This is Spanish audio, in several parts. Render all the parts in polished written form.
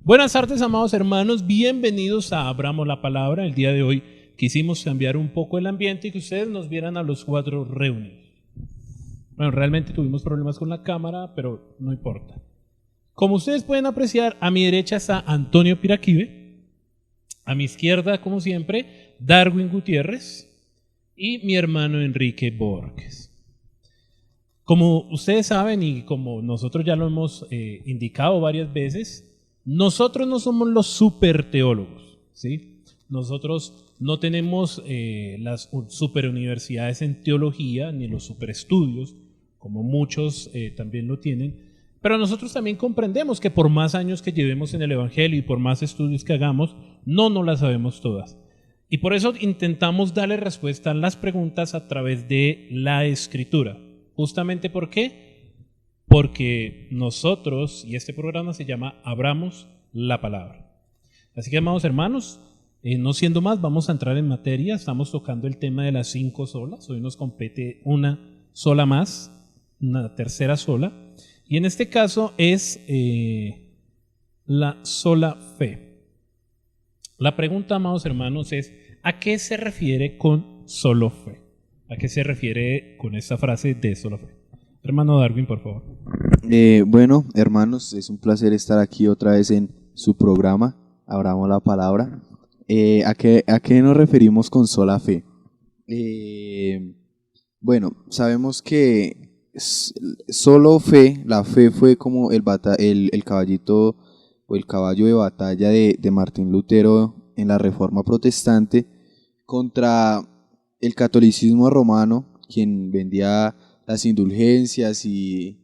Buenas tardes, amados hermanos, bienvenidos a Abramos la Palabra. El día de hoy quisimos cambiar un poco el ambiente y que ustedes nos vieran a los cuatro reunidos. Bueno, realmente tuvimos problemas con la cámara, pero no importa. Como ustedes pueden apreciar, a mi derecha está Antonio Piraquive, a mi izquierda, como siempre, Darwin Gutiérrez y mi hermano Enrique Borges. Como ustedes saben y como nosotros ya lo hemos indicado varias veces, nosotros no somos los super teólogos, ¿sí? Nosotros no tenemos las super universidades en teología ni los super estudios, como muchos también lo tienen, pero nosotros también comprendemos que por más años que llevemos en el Evangelio y por más estudios que hagamos, no nos las sabemos todas. Y por eso intentamos darle respuesta a las preguntas a través de la Escritura. ¿Justamente por qué? Porque nosotros, y este programa se llama Abramos la Palabra. Así que, amados hermanos, no siendo más, vamos a entrar en materia. Estamos tocando el tema de las 5 solas. Hoy nos compete una sola más, una tercera sola. Y en este caso es la sola fe. La pregunta, amados hermanos, es ¿a qué se refiere con solo fe? ¿A qué se refiere con esta frase de solo fe? Hermano Darwin, por favor. Bueno, hermanos, es un placer estar aquí otra vez en su programa, Abramos la Palabra. ¿A qué nos referimos con sola fe? Bueno, sabemos que solo fe, la fe fue como el caballito o el caballo de batalla de Martín Lutero en la Reforma Protestante contra el catolicismo romano, quien vendía las indulgencias y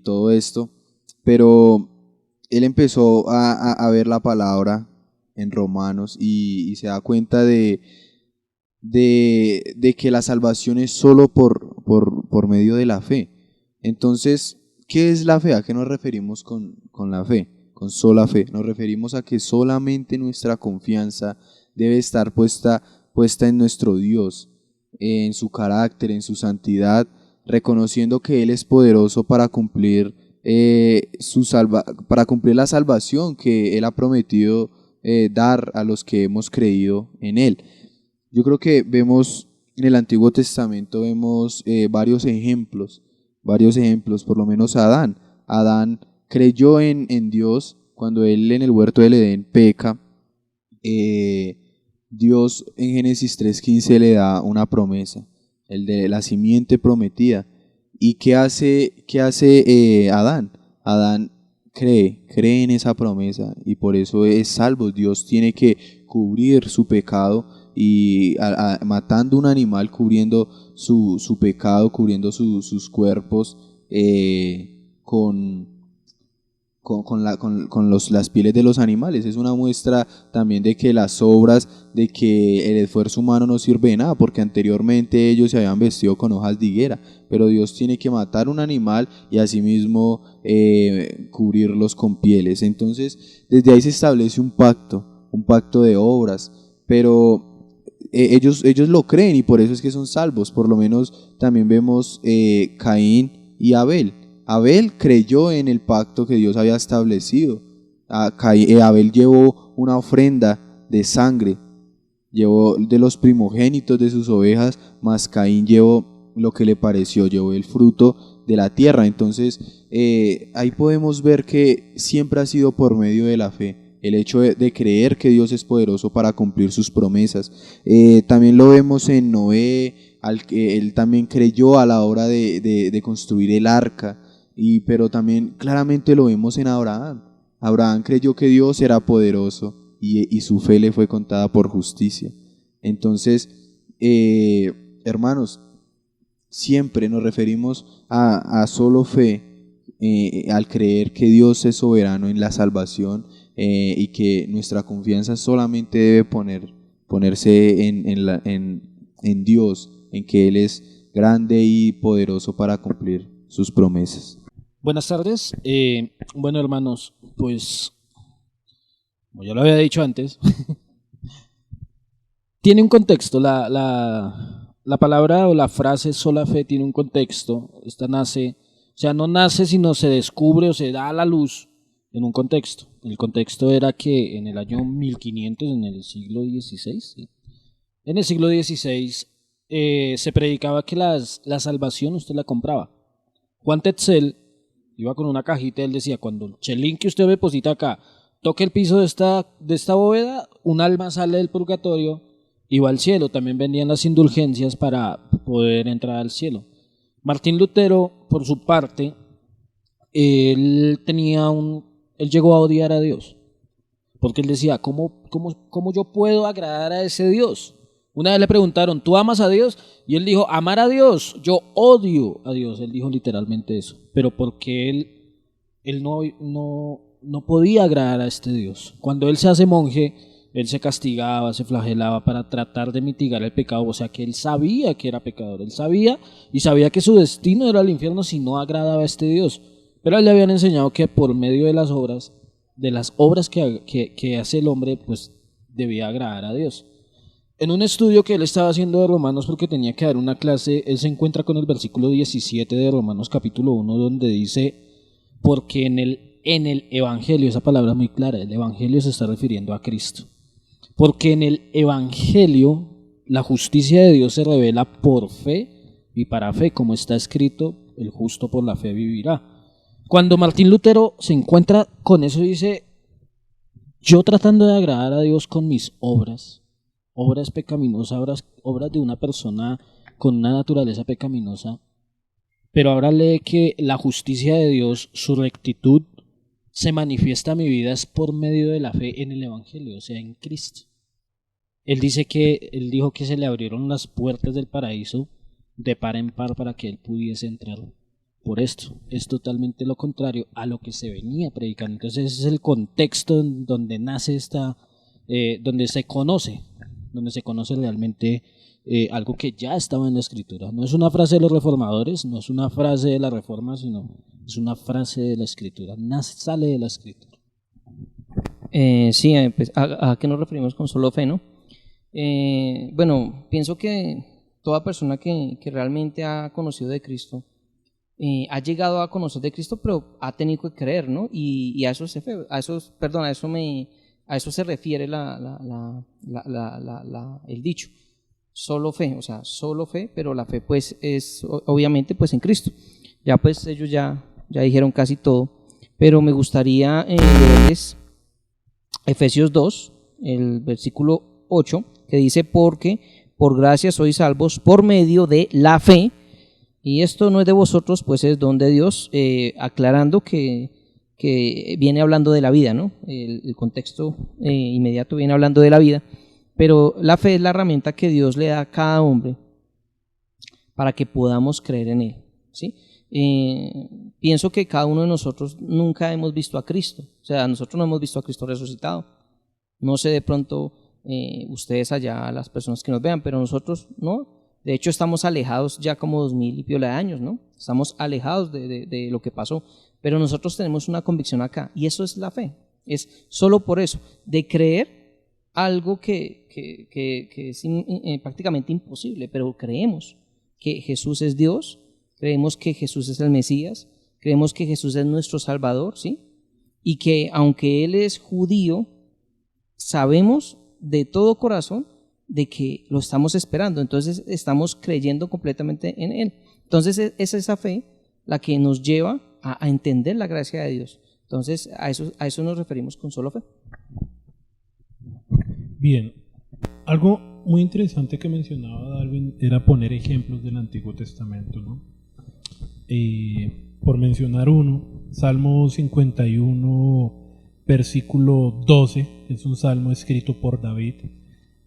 todo esto, pero él empezó a ver la palabra en Romanos y se da cuenta de que la salvación es solo por medio de la fe. Entonces, ¿qué es la fe? ¿A qué nos referimos con la fe? Con sola fe. Nos referimos a que solamente nuestra confianza debe estar puesta en nuestro Dios, en su carácter, en su santidad, reconociendo que Él es poderoso para cumplir para cumplir la salvación que Él ha prometido dar a los que hemos creído en Él. Yo creo que vemos en el Antiguo Testamento vemos varios ejemplos, por lo menos Adán. Adán creyó en Dios cuando él en el huerto del Edén peca. Dios en Génesis 3:15 le da una promesa, el de la simiente prometida. ¿Y qué hace Adán? Adán cree en esa promesa y por eso es salvo. Dios tiene que cubrir su pecado y matando un animal, cubriendo su pecado, cubriendo sus cuerpos las pieles de los animales. Es una muestra también de que las obras, de que el esfuerzo humano no sirve de nada, porque anteriormente ellos se habían vestido con hojas de higuera, pero Dios tiene que matar un animal y asimismo cubrirlos con pieles. Entonces desde ahí se establece un pacto de obras, pero ellos lo creen y por eso es que son salvos. Por lo menos también vemos Caín y Abel. Abel creyó en el pacto que Dios había establecido. Abel llevó una ofrenda de sangre, llevó de los primogénitos de sus ovejas, mas Caín llevó lo que le pareció, llevó el fruto de la tierra. Entonces ahí podemos ver que siempre ha sido por medio de la fe, el hecho de creer que Dios es poderoso para cumplir sus promesas. También lo vemos en Noé, al que él también creyó a la hora de construir el arca. Pero también claramente lo vemos en Abraham. Abraham creyó que Dios era poderoso y su fe le fue contada por justicia. Entonces, hermanos, siempre nos referimos a solo fe al creer que Dios es soberano en la salvación y que nuestra confianza solamente debe ponerse en Dios, en que Él es grande y poderoso para cumplir sus promesas. Buenas tardes. Bueno, hermanos, pues, como ya lo había dicho antes, tiene un contexto. La palabra o la frase sola fe tiene un contexto. Esta nace, o sea, no nace, sino se descubre o se da a la luz en un contexto. El contexto era que en el año 1500, en el siglo XVI, ¿sí? En el siglo XVI se predicaba que la salvación usted la compraba. Juan Tetzel iba con una cajita y él decía, cuando el chelín que usted deposita acá toque el piso de esta bóveda, un alma sale del purgatorio y va al cielo. También vendían las indulgencias para poder entrar al cielo. Martín Lutero, por su parte, él llegó a odiar a Dios, porque él decía, ¿cómo yo puedo agradar a ese Dios? Una vez le preguntaron, ¿tú amas a Dios? Y él dijo, amar a Dios, yo odio a Dios. Él dijo literalmente eso, pero porque él no podía agradar a este Dios. Cuando él se hace monje, él se castigaba, se flagelaba para tratar de mitigar el pecado, o sea que él sabía que era pecador, él sabía que su destino era el infierno si no agradaba a este Dios. Pero a él le habían enseñado que por medio de las obras que hace el hombre, pues debía agradar a Dios. En un estudio que él estaba haciendo de Romanos, porque tenía que dar una clase, él se encuentra con el versículo 17 de Romanos capítulo 1, donde dice, porque en el Evangelio, esa palabra es muy clara, el Evangelio se está refiriendo a Cristo. Porque en el Evangelio la justicia de Dios se revela por fe y para fe, como está escrito, el justo por la fe vivirá. Cuando Martín Lutero se encuentra con eso, dice, yo tratando de agradar a Dios con mis obras pecaminosas, obras de una persona con una naturaleza pecaminosa, pero ahora lee que la justicia de Dios, su rectitud, se manifiesta en mi vida es por medio de la fe en el Evangelio, o sea, en Cristo. Él dijo que se le abrieron las puertas del paraíso de par en par para que él pudiese entrar. Por esto, es totalmente lo contrario a lo que se venía predicando. Entonces ese es el contexto en donde nace donde se conoce realmente algo que ya estaba en la Escritura. No es una frase de los reformadores, no es una frase de la Reforma, sino es una frase de la Escritura, sale de la Escritura. Sí, pues, ¿a qué nos referimos con solo fe, no? Bueno, pienso que toda persona que realmente ha conocido de Cristo, ha llegado a conocer de Cristo, pero ha tenido que creer, ¿no? Y a eso se refiere el dicho, solo fe, o sea, solo fe, pero la fe pues es obviamente pues en Cristo. Ya pues ellos ya dijeron casi todo, pero me gustaría leerles Efesios 2, el versículo 8, que dice, porque por gracia sois salvos por medio de la fe, y esto no es de vosotros, pues es don de Dios, aclarando que viene hablando de la vida, ¿no? El contexto inmediato viene hablando de la vida, pero la fe es la herramienta que Dios le da a cada hombre para que podamos creer en Él, ¿sí? Pienso que cada uno de nosotros nunca hemos visto a Cristo, o sea, nosotros no hemos visto a Cristo resucitado. No sé de pronto ustedes allá, las personas que nos vean, pero nosotros no. De hecho, estamos alejados ya como 2000 y piola de años, ¿no? Estamos alejados de lo que pasó, pero nosotros tenemos una convicción acá, y eso es la fe. Es solo por eso, de creer algo que es prácticamente imposible, pero creemos que Jesús es Dios, creemos que Jesús es el Mesías, creemos que Jesús es nuestro Salvador, ¿sí? Y que aunque Él es judío, sabemos de todo corazón de que lo estamos esperando, entonces estamos creyendo completamente en Él. Entonces es esa fe la que nos lleva a entender la gracia de Dios. Entonces a eso nos referimos con solo fe. Bien, algo muy interesante que mencionaba Darwin era poner ejemplos del Antiguo Testamento, ¿no? Por mencionar uno, Salmo 51, versículo 12, es un salmo escrito por David.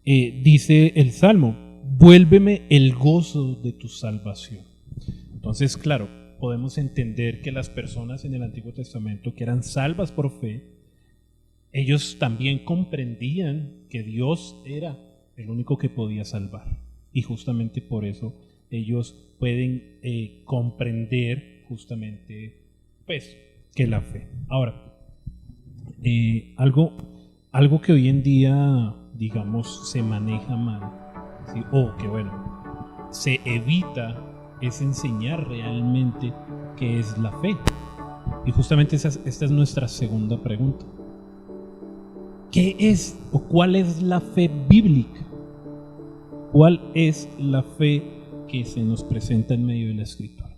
Dice el salmo, vuélveme el gozo de tu salvación. Entonces, claro, podemos entender que las personas en el Antiguo Testamento que eran salvas por fe, ellos también comprendían que Dios era el único que podía salvar, y justamente por eso ellos pueden comprender justamente pues que la fe. Ahora, algo que hoy en día, digamos, se maneja mal, ¿sí? O que bueno, se evita, es enseñar realmente qué es la fe. Y justamente esta es nuestra segunda pregunta. ¿Qué es o cuál es la fe bíblica? ¿Cuál es la fe que se nos presenta en medio de la Escritura?